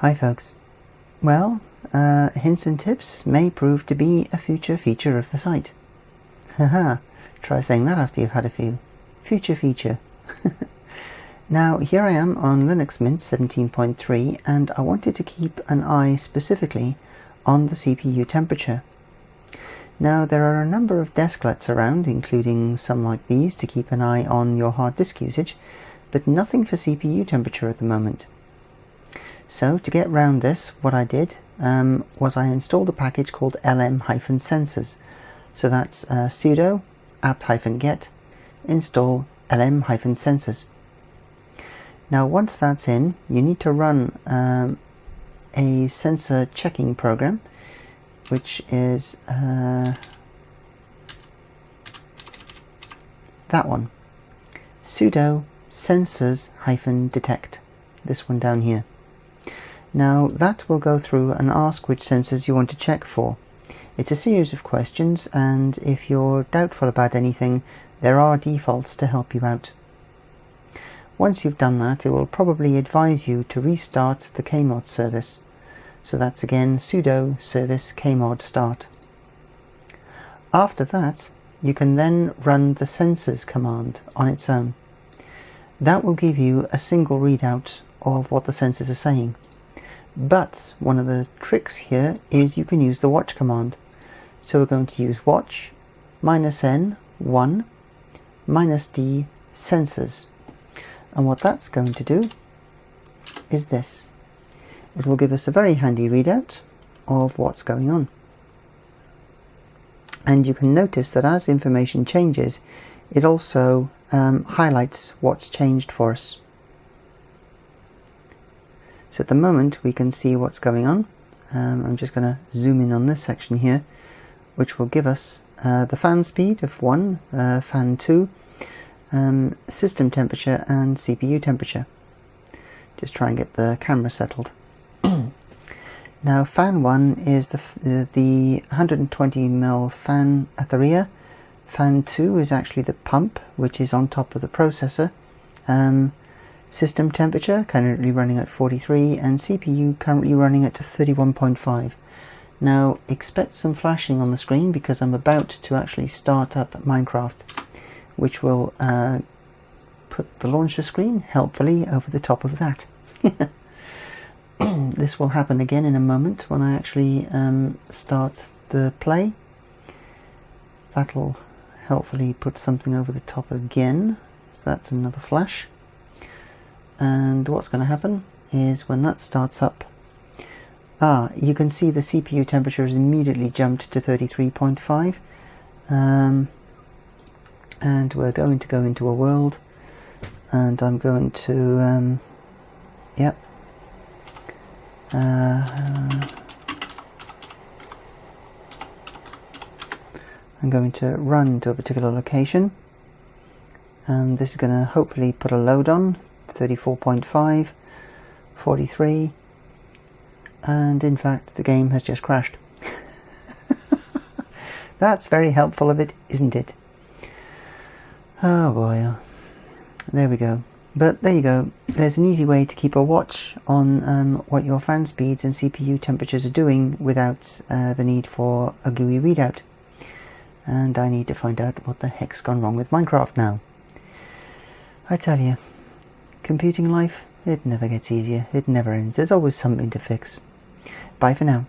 Hi folks. Well, hints and tips may prove to be a future feature of the site. Haha, try saying that after you've had a few. Future feature. Now here I am on Linux Mint 17.3 and I wanted to keep an eye specifically on the CPU temperature. Now there are a number of desklets around, including some like these to keep an eye on your hard disk usage, but nothing for CPU temperature at the moment. So to get round this, what I did was I installed a package called lm-sensors. So that's sudo apt-get install lm-sensors. Now once that's in, you need to run a sensor checking program, which is that one, sudo sensors-detect, this one down here. Now that will go through and ask which sensors you want to check for. It's a series of questions, and if you're doubtful about anything, there are defaults to help you out. Once you've done that, it will probably advise you to restart the kmod service. So that's again sudo service kmod start. After that, you can then run the sensors command on its own. That will give you a single readout of what the sensors are saying. But one of the tricks here is you can use the watch command. So we're going to use watch -n 1 -d sensors. And what that's going to do is this. It will give us a very handy readout of what's going on. And you can notice that as information changes, it also highlights what's changed for us. So at the moment we can see what's going on. I'm just going to zoom in on this section here, which will give us the fan speed of 1, fan 2, system temperature and CPU temperature. Just try and get the camera settled. Now fan 1 is the 120mm fan at the rear. Fan 2 is actually the pump, which is on top of the processor. System temperature currently running at 43 and CPU currently running at 31.5. Now expect some flashing on the screen because I'm about to actually start up Minecraft, which will put the launcher screen helpfully over the top of that. This will happen again in a moment when I actually start the play. That'll helpfully put something over the top again. So that's another flash. And what's going to happen is when that starts up, you can see the CPU temperature has immediately jumped to 33.5. And we're going to go into a world, and I'm going to I'm going to run to a particular location, and this is going to hopefully put a load on 34.5, 43, and in fact the game has just crashed. That's very helpful of it, isn't it? Oh boy, there we go. But there you go, there's an easy way to keep a watch on what your fan speeds and CPU temperatures are doing without the need for a GUI readout. And I need to find out what the heck's gone wrong with Minecraft now. I tell you, computing life, it never gets easier, it never ends, there's always something to fix. Bye for now.